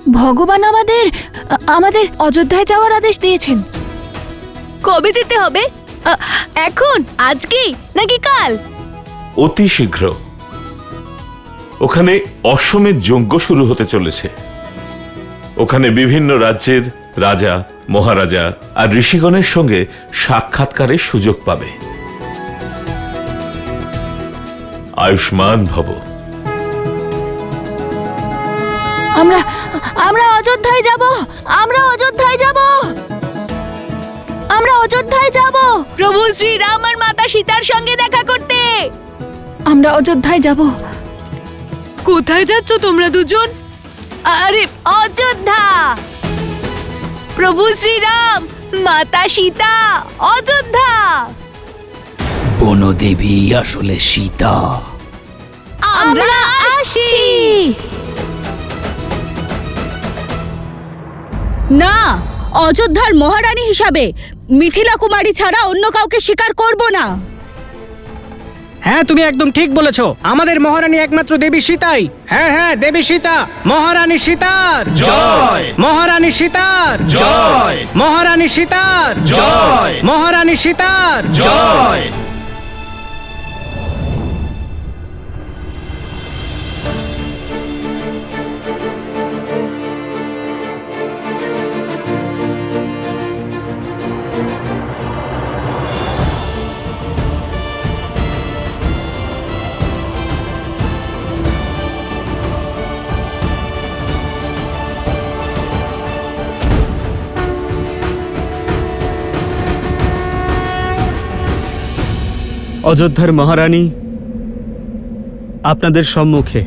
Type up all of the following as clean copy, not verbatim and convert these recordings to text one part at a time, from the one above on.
ভগবান আমাদের আমাদের অযোধ্যায় যাওয়ার আদেশ দিয়েছেন। কবে যেতে হবে? এখন, আজকেই নাকি কাল? অতি শীঘ্র। ওখানে অশ্বমেধ যজ্ঞ শুরু হতে চলেছে। ওখানে বিভিন্ন রাজ্যের রাজা, মহারাজা আর ঋষিগণের সঙ্গে সাক্ষাৎকারের সুযোগ পাবে। আয়ুষ্মান ভব। আমরা আমরা অযোধ্যায় যাব, আমরা অযোধ্যায় যাব, আমরা অযোধ্যায় যাব। প্রভু শ্রীরাম আর মাতা সীতার সঙ্গে দেখা করতে। আমরা অযোধ্যায় যাব। কোথায় যাচ্ছ তোমরা দুজন? আরে অযোধ্যা। প্রভু শ্রীরাম, মাতা সীতা, অযোধ্যা। বনদেবী আসলে সীতা। আমরা আসছি। না, অযোধ্যার মহারানী হিসাবে মিথিলা কুমারী ছাড়া অন্য কাউকে স্বীকার করব না। হ্যাঁ, তুমি একদম ঠিক বলেছো। আমাদের মহারানী একমাত্র দেবী সীতাই। হ্যাঁ হ্যাঁ, দেবী সীতা। মহারানী সীতার জয়। মহারানী সীতার জয়। মহারানী সীতার জয়। মহারানী সীতার জয়। অযোধ্যার মহারানী আপনাদের সম্মুখে।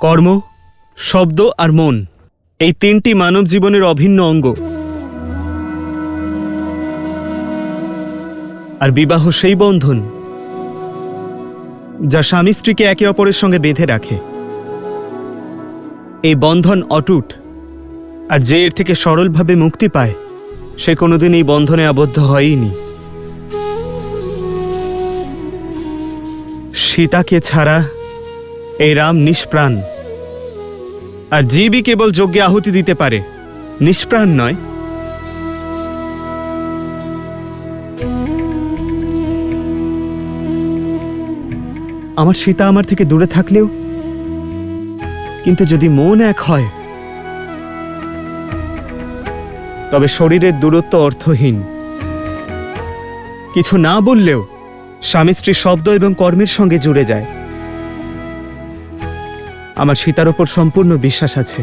কর্ম, শব্দ আর মন, এই তিনটি মানব জীবনের অভিন্ন অঙ্গ। আর বিবাহ সেই বন্ধন যা স্বামী স্ত্রীকে একে অপরের সঙ্গে বেঁধে রাখে। এই বন্ধন অটুট, আর যে এর থেকে সরলভাবে মুক্তি পায় সে কোনোদিন এই বন্ধনে আবদ্ধ হয়নি। সীতাকে ছাড়া এই রাম নিষ্প্রাণ, আর জীবই কেবল যজ্ঞে আহুতি দিতে পারে, নিষ্প্রাণ নয়। আমার সীতা আমার থেকে দূরে থাকলেও কিন্তু যদি মন এক হয় তবে শরীরের দূরত্ব অর্থহীন। কিছু না বললেও স্বামী স্ত্রী শব্দ এবং কর্মের সঙ্গে জুড়ে যায়। আমার সীতার ওপর সম্পূর্ণ বিশ্বাস আছে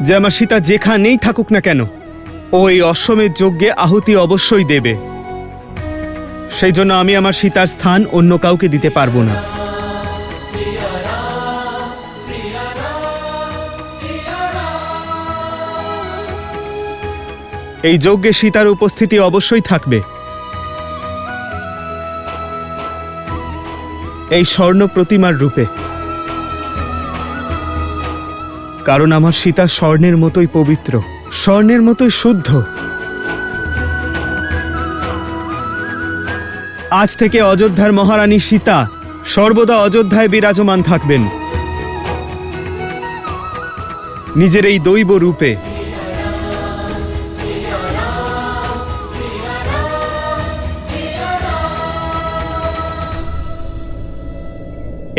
যে আমার সীতা যেখানেই থাকুক না কেন ও এই অশ্বমেধ যজ্ঞে আহুতি অবশ্যই দেবে। সেই জন্য আমি আমার সীতার স্থান অন্য কাউকে দিতে পারবো না। এই যজ্ঞে সীতার উপস্থিতি অবশ্যই থাকবে। এই স্বর্ণ প্রতিমার রূপে, কারণ আমার সীতা স্বর্ণের মতোই পবিত্র, স্বর্ণের মতোই শুদ্ধ। আজ থেকে অযোধ্যার মহারানী সীতা সর্বদা অযোধ্যায় বিরাজমান থাকবেন নিজের এই দৈব রূপে।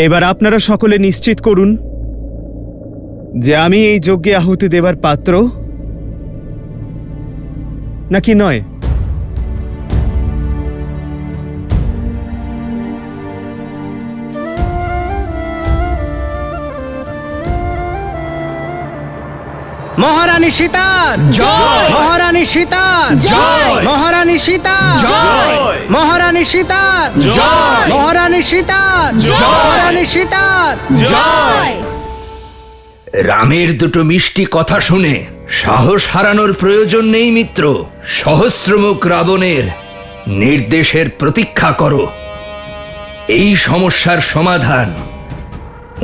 এবার আপনারা সকলে নিশ্চিত করুন যে আমি এই যজ্ঞে আহুতি দেবার পাত্র নাকি নয়? মহারানী সীতার জয়! মহারানী সীতার জয়! মহারানী সীতার জয়! মহারানী সীতার জয়! মহারানী সীতার মহারানী সীতার জয়! রামের দুটো মিষ্টি কথা শুনে সাহস হারানোর প্রয়োজন নেই মিত্র। সহস্রমুখ রাবণের নির্দেশের প্রতীক্ষা করো। এই সমস্যার সমাধান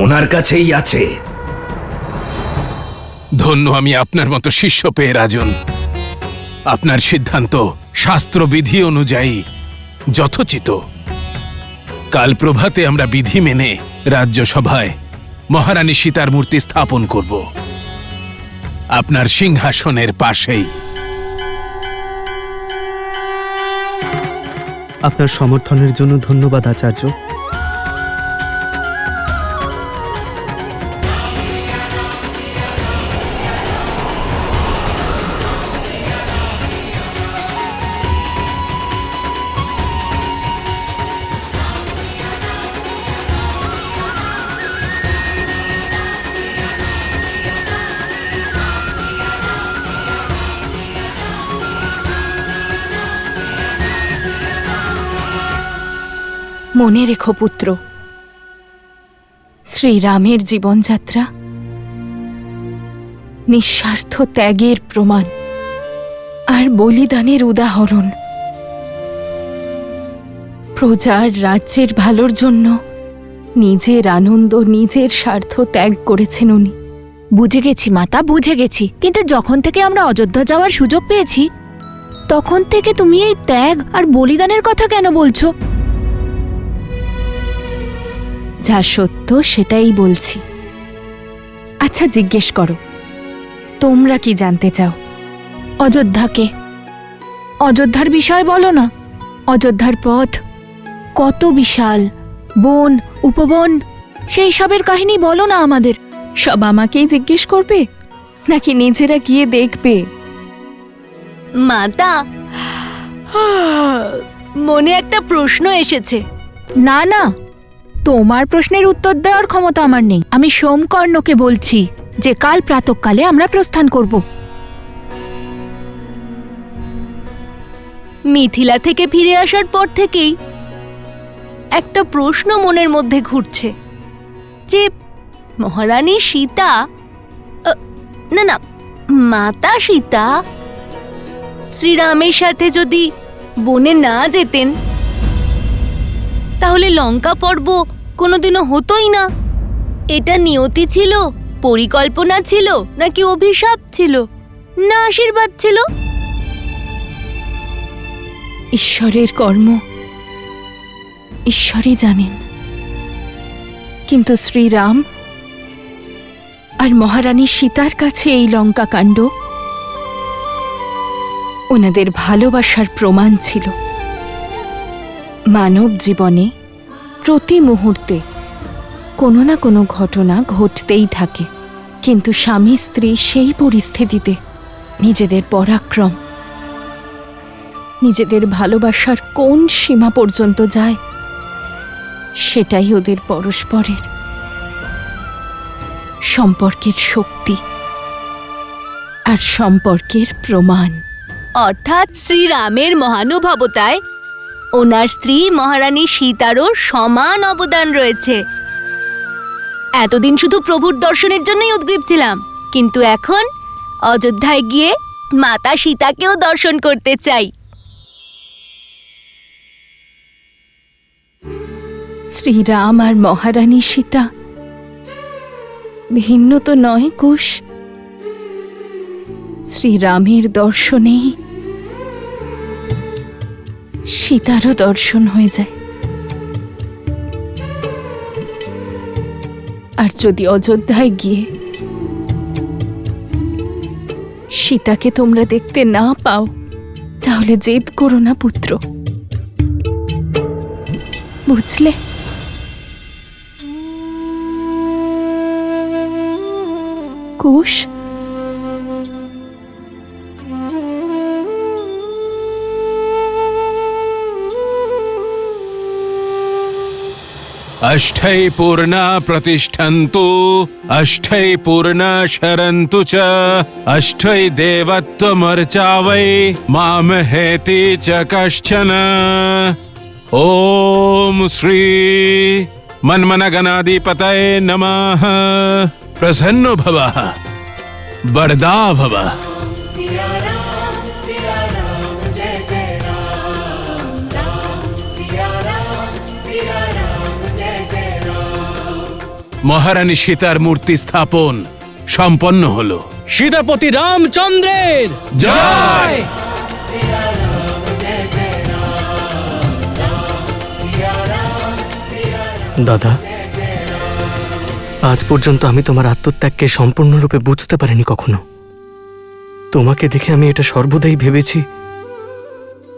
ওনার কাছেই আছে। ধন্য আমি আপনার মতো শিষ্য পেয়ে রাজন। আপনার সিদ্ধান্ত শাস্ত্রবিধি অনুযায়ী যথোচিত। কাল প্রভাতে আমরা বিধি মেনে রাজ্যসভায় মহারানী সীতার মূর্তি স্থাপন করব আপনার সিংহাসনের পাশেই। আপনার সমর্থনের জন্য ধন্যবাদ আচার্য। মনে রেখো পুত্র, শ্রীরামের জীবনযাত্রা নিঃস্বার্থ ত্যাগের প্রমাণ আর বলিদানের উদাহরণ। প্রজার রাজ্যের ভালোর জন্য নিজের আনন্দ, নিজের স্বার্থ ত্যাগ করেছেন উনি। বুঝে গেছি মাতা, বুঝে গেছি। কিন্তু যখন থেকে আমরা অযোধ্যা যাওয়ার সুযোগ পেয়েছি, তখন থেকে তুমি এই ত্যাগ আর বলিদানের কথা কেন বলছো? যা সত্য সেটাই বলছি। আচ্ছা জিজ্ঞেস করো, তোমরা কি জানতে চাও? অযোধ্যাকে, অযোধ্যার বিষয় বলো না। অযোধ্যার পথ কত বিশাল, বন উপবন, সেই সবের কাহিনী বলো না আমাদের। সব আমাকেই জিজ্ঞেস করবে নাকি নিজেরা গিয়ে দেখবে? মাতা, মনে একটা প্রশ্ন এসেছে। না না, তোমার প্রশ্নের উত্তর দেওয়ার ক্ষমতা আমার নেই। আমি সোমকর্ণকে বলছি যে কাল প্রাতঃকালে আমরা প্রস্থান করব। মিথিলা থেকে ফিরে আসার পর থেকেই একটা প্রশ্ন মনের মধ্যে ঘুরছে যে মহারানী সীতা, না না, মাতা সীতা শ্রীরামের সাথে যদি বনে না যেতেন, তাহলে লঙ্কা পর্ব কোনোদিনও হতোই না। এটা নিয়তি ছিল, পরিকল্পনা ছিল, নাকি অভিশাপ ছিল, না আশীর্বাদ ছিল? ঈশ্বরের কর্ম ঈশ্বরই জানেন। কিন্তু শ্রীরাম আর মহারানী সীতার কাছে এই লঙ্কা কাণ্ড ওনাদের ভালোবাসার প্রমাণ ছিল। মানব জীবনে প্রতি মুহূর্তে কোনো না কোনো ঘটনা ঘটতেই থাকে, কিন্তু স্বামী স্ত্রী সেই পরিস্থিতিতে নিজেদের পরাক্রম, নিজেদের ভালোবাসার কোন সীমা পর্যন্ত যায়, সেটাই ওদের পরস্পরের সম্পর্কের শক্তি আর সম্পর্কের প্রমাণ। অর্থাৎ শ্রীরামের মহানুভবতায় ওনার স্ত্রী মহারানী সীতারও সমান অবদান রয়েছে। এতদিন শুধু প্রভুর দর্শনের জন্যই উদ্গ্রীব ছিলাম, কিন্তু এখন অযোধ্যায় গিয়ে মাতা সীতাকেও দর্শন করতে চাই। শ্রীরাম আর মহারানী সীতা ভিন্ন তো নয় কুশ। শ্রীরামের দর্শনেই সীতারও দর্শন হয়ে যায়। আর যদি অযোধ্যায় গিয়ে সীতাকে তোমরা দেখতে না পাও, তাহলে জেদ করো না পুত্র, বুঝলে? কুশ, अष्टै पूर्णा प्रतिष्ठन्तु अष्टै पूर्णा शरन्तु च अष्टै देवत्वमर्चावै मामहेति च कश्चन। ओम श्री मन्मनगणाधिपतये नमः। प्रसन्नो भवः वरदा भवः। মহারানী সীতার মূর্তি স্থাপন সম্পন্ন হলো। সীতাপতি রামচন্দ্রের জয়। দাদা, আজ পর্যন্ত আমি তোমার আত্মত্যাগকে সম্পূর্ণরূপে বুঝতে পারিনি কখনো। তোমাকে দেখে আমি এটা সর্বদাই ভেবেছি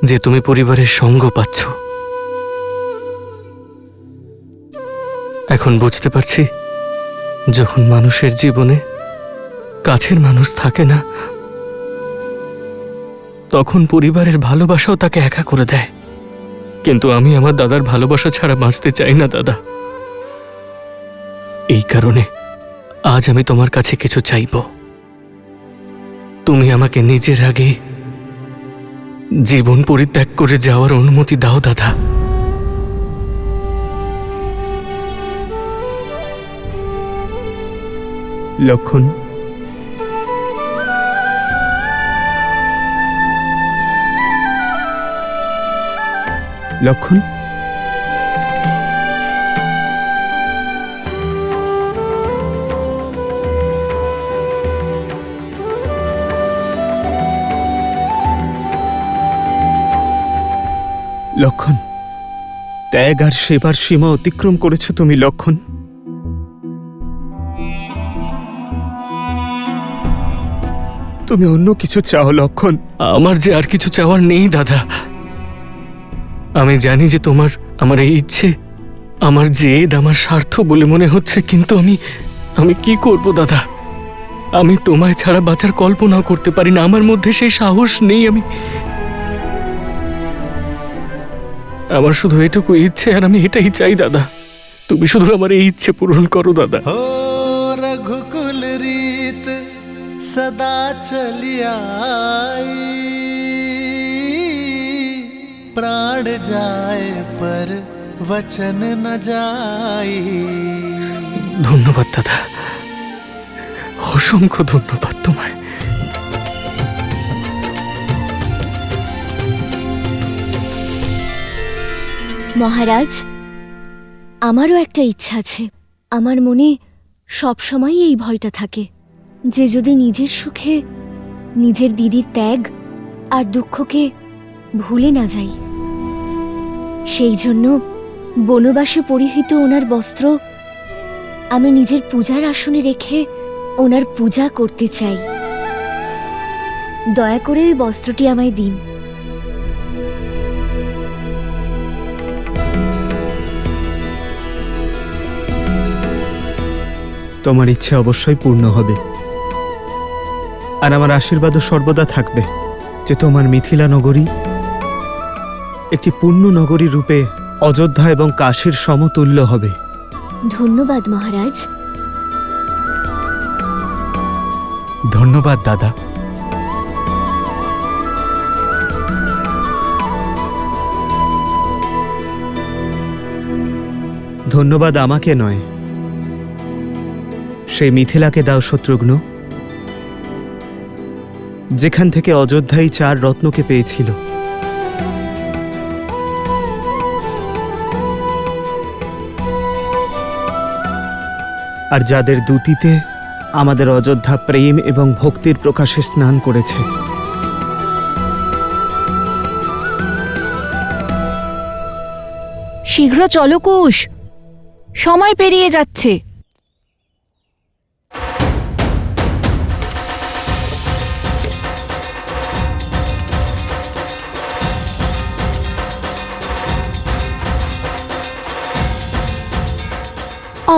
যে তুমি পরিবারের সঙ্গ পাচ্ছ। এখন বুঝতে পারছি, যখন মানুষের জীবনে কাছের মানুষ থাকে না, তখন পরিবারের ভালোবাসাও তাকে একা করে দেয়। কিন্তু আমি আমার দাদার ভালোবাসা ছাড়া বাঁচতে চাই না দাদা। এই কারণে আজ আমি তোমার কাছে কিছু চাইব। তুমি আমাকে নিজের আগে জীবন পরিত্যাগ করে যাওয়ার অনুমতি দাও দাদা। লক্ষণ, লক্ষণ, লক্ষণ, ত্যাগ আর সেবার সীমা অতিক্রম করেছ তুমি লক্ষণ। তুমি অন্য কিছু চাও লক্ষণ। আমার যে আর কিছু চাওয়ার নেই দাদা। আমি জানি যে তোমার আমার এই ইচ্ছে, আমার জেদ, আমার স্বার্থ বলে মনে হচ্ছে, কিন্তু আমি কি করব দাদা? আমি তোমায় ছাড়া বাঁচার কল্পনাও করতে পারি না। আমার মধ্যে সেই সাহস নেই। আমার শুধু এটুকু ইচ্ছে, আর আমি এটাই চাই দাদা। তুমি শুধু আমার এই ইচ্ছে পূরণ করো দাদা। रघुकुल रीत सदा चली आई, प्राण जाए पर वचन न जाई। ধন্যবাদ দাদা, অসংখ্য ধন্যবাদ তোমায়। মহারাজ, আমারও একটা ইচ্ছা আছে। আমার মনে সবসময় এই ভয়টা থাকে যে যদি নিজের সুখে নিজের দিদির ত্যাগ আর দুঃখকে ভুলে না যাই। সেই জন্য বনবাসে পরিহিত ওনার বস্ত্র আমি নিজের পূজার আসনে রেখে ওনার পূজা করতে চাই। দয়া করে ওই বস্ত্রটি আমায় দিন। তোমার ইচ্ছে অবশ্যই পূর্ণ হবে, আর আমার আশীর্বাদও সর্বদা থাকবে যে তোমার মিথিলা নগরী একটি পূর্ণ নগরী রূপে অযোধ্যা এবং কাশীর সমতুল্য হবে। ধন্যবাদ মহারাজ। ধন্যবাদ দাদা। ধন্যবাদ আমাকে নয়, সেই মিথিলাকে দাও শত্রুঘ্ন, যেখান থেকে অযোধ্যায় 4 রত্নকে পেয়েছিল। আর যাদের দ্যুতিতে আমাদের অযোধ্যা প্রেম এবং ভক্তির প্রকাশে স্নান করেছে। শীঘ্র চলো কুশ, সময় পেরিয়ে যাচ্ছে।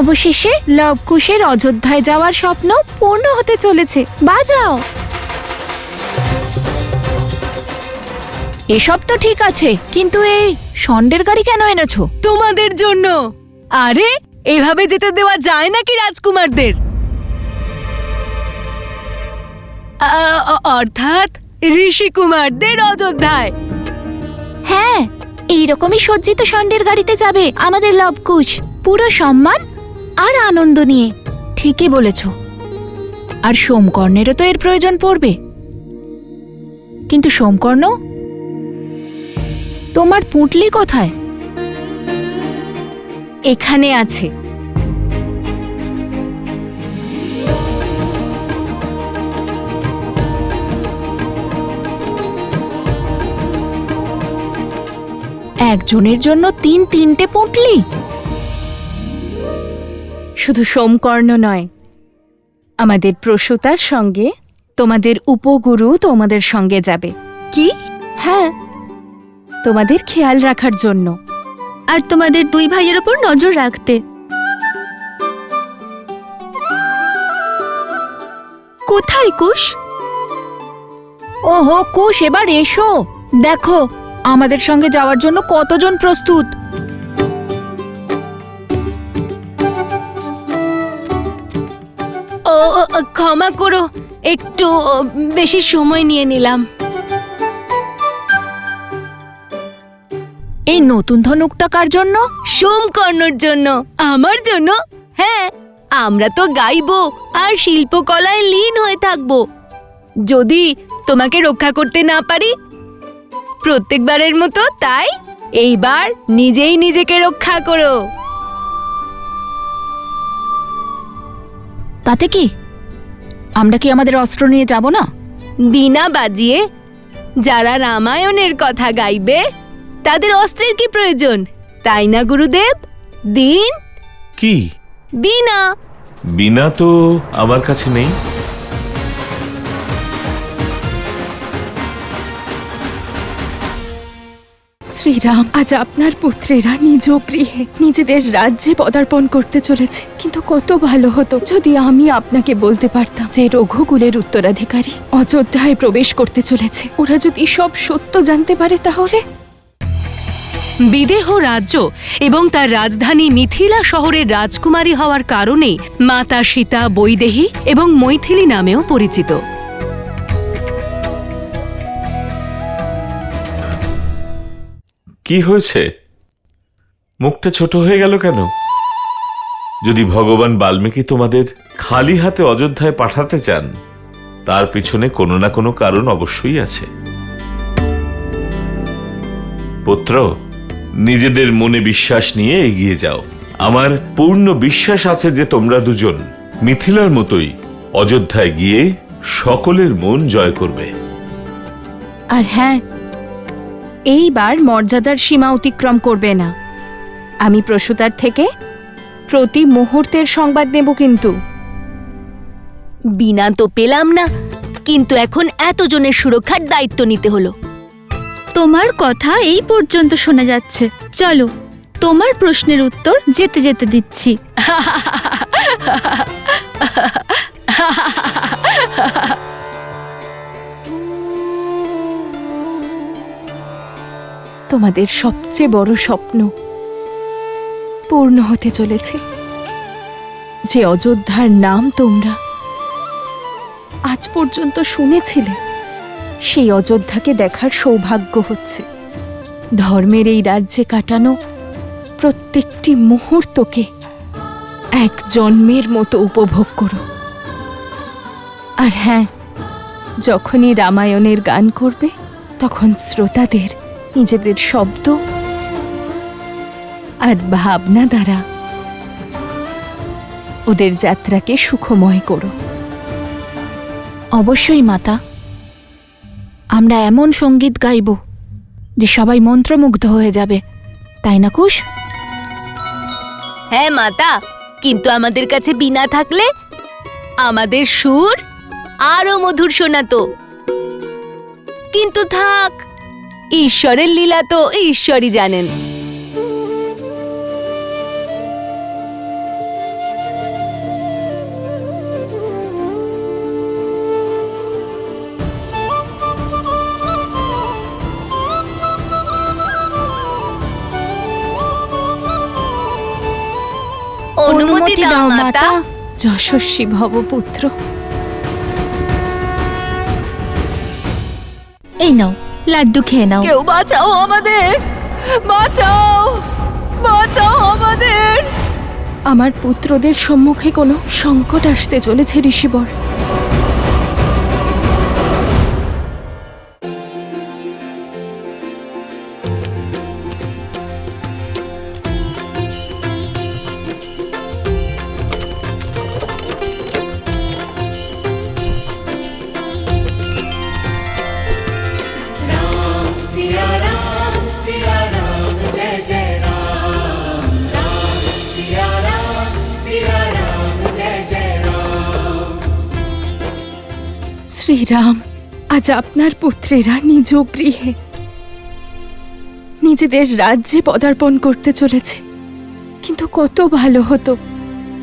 অবশেষে লবকুশের অযোধ্যায় যাওয়ার স্বপ্ন পূর্ণ হতে চলেছে। বাজাও। এসব তো ঠিক আছে, কিন্তু এই ষণ্ডের গাড়ি কেন এনেছো? তোমাদের জন্য। আরে এভাবে যেতে দেওয়া যায় নাকি রাজকুমারদের? অর্থাৎ ঋষি কুমারদের অযোধ্যায়। হ্যাঁ, এইরকমই সজ্জিত ষণ্ডের গাড়িতে যাবে আমাদের লবকুশ, পুরো সম্মান আর আনন্দ নিয়ে। ঠিকই বলেছ। আর সোমকর্ণেরও তো এর প্রয়োজন পড়বে। কিন্তু সোমকর্ণ, তোমার পুঁটলি কোথায়? এখানে আছে। একজনের জন্য তিনটে পুঁটলি? শুধু সোমকর্ণ নয়, আমাদের প্রসূতার সঙ্গে তোমাদের উপগুরু তোমাদের সঙ্গে যাবে। কি? হ্যাঁ, তোমাদের খেয়াল রাখার জন্য। আর তোমাদের দুই ভাইয়ের ওপর নজর রাখতে। কোথায় কুশ? ওহো কুশ, এবার এসো। দেখো আমাদের সঙ্গে যাওয়ার জন্য কতজন প্রস্তুত। ক্ষমা করো, একটু বেশি সময় নিয়ে নিলাম। এই নতুন ধনুকটা কার জন্য? সোমকর্ণর জন্য। আমার জন্য? হ্যাঁ, আমরা তো গাইবো আর শিল্পকলায় লীন হয়ে থাকবো। যদি তোমাকে রক্ষা করতে না পারি প্রত্যেকবারের মতো, তাই এইবার নিজেই নিজেকে রক্ষা করো। তাতে কি, আমরা কি আমাদের অস্ত্র নিয়ে যাব না? বীণা বাজিয়ে যারা রামায়ণের কথা গাইবে তাদের অস্ত্রের কি প্রয়োজন, তাই না গুরুদেব? দিন কি? বীণা। বীণা তো আমার কাছে নেই। শ্রীরাম, আজ আপনার পুত্রেরা নিজ গৃহে নিজেদের রাজ্যে পদার্পণ করতে চলেছে। কিন্তু কত ভালো হতো যদি আমি আপনাকে বলতে পারতাম যে রঘুকুলের উত্তরাধিকারী অযোধ্যায় প্রবেশ করতে চলেছে। ওরা যদি সব সত্য জানতে পারে তাহলে। বিদেহ রাজ্য এবং তার রাজধানী মিথিলা শহরের রাজকুমারী হওয়ার কারণে মাতা সীতা বৈদেহী এবং মৈথিলী নামেও পরিচিত। কি হয়েছে? মুখটা ছোট হয়ে গেল কেন? যদি ভগবান বাল্মীকি তোমাদের খালি হাতে অযোধ্যায় পাঠাতে চান, তার পিছনে কোনো না কোনো কারণ অবশ্যই আছে। পুত্র, নিজেদের মনে বিশ্বাস নিয়ে এগিয়ে যাও। আমার পূর্ণ বিশ্বাস আছে যে তোমরা দুজন মিথিলার মতোই অযোধ্যায় গিয়ে সকলের মন জয় করবে। আর হ্যাঁ, এইবার মর্যাদার সীমা অতিক্রম করবে না। আমি প্রসূতার থেকে প্রতি মুহূর্তের সংবাদ নেব। কিন্তু বীণা তো পেলাম না, কিন্তু এখন এতজনের সুরক্ষার দায়িত্ব নিতে হলো। তোমার কথা এই পর্যন্ত শোনা যাচ্ছে। চলো, তোমার প্রশ্নের উত্তর যেতে যেতে দিচ্ছি। তোমাদের সবচেয়ে বড় স্বপ্ন পূর্ণ হতে চলেছে। যে অযোধ্যার নাম তোমরা আজ পর্যন্ত শুনেছিলে, সেই অযোধ্যাকে দেখার সৌভাগ্য হচ্ছে। ধর্মের এই রাজ্যে কাটানো প্রত্যেকটি মুহূর্তকে এক জন্মের মতো উপভোগ করো। আর হ্যাঁ, যখনই রামায়ণের গান করবে, তখন শ্রোতাদের নিজেদের শব্দ আর ভাবনা দ্বারা ওদের যাত্রাকে সুখময় করো। অবশ্যই মাতা, আমরা এমন সঙ্গীত গাইব যে সবাই মন্ত্রমুগ্ধ হয়ে যাবে, তাই না কুশ? হ্যাঁ মাতা, কিন্তু আমাদের কাছে বীণা থাকলে আমাদের সুর আরো মধুর শোনাতো। কিন্তু থাক, ঈশ্বরের লীলা তো ঈশ্বরই জানেন। অনুমতি দাও মাতা। যশস্বী ভব পুত্র। এই নাও লাড্ডু খেয়ে নাও। কেউ বাঁচাও আমাদের, বাঁচাও, বাঁচাও আমাদের। আমার পুত্রদের সম্মুখে কোনো সংকট আসতে চলেছে ঋষিবর। শ্রীরাম, আজ আপনার পুত্রেরা নিজ গৃহে নিজেদের রাজ্যে পদার্পণ করতে চলেছে, কিন্তু কত ভালো হতো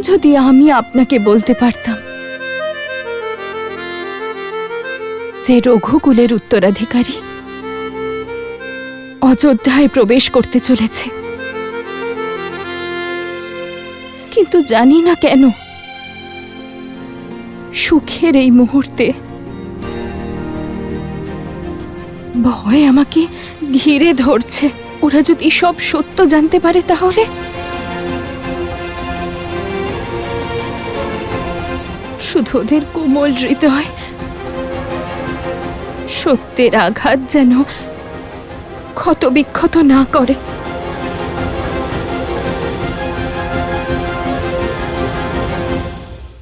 যদি আমি আপনাকে বলতে পারতাম যে রঘুকুলের উত্তরাধিকারী অযোধ্যায় প্রবেশ করতে চলেছে। কিন্তু জানি না কেন সুখের এই মুহূর্তে ভয় আমাকে ঘিরে ধরছে। ওরা যদি সব সত্য জানতে পারে তাহলে শুধু ওদের কোমল হৃদয় সত্যের আঘাত যেন ক্ষতবিক্ষত না করে।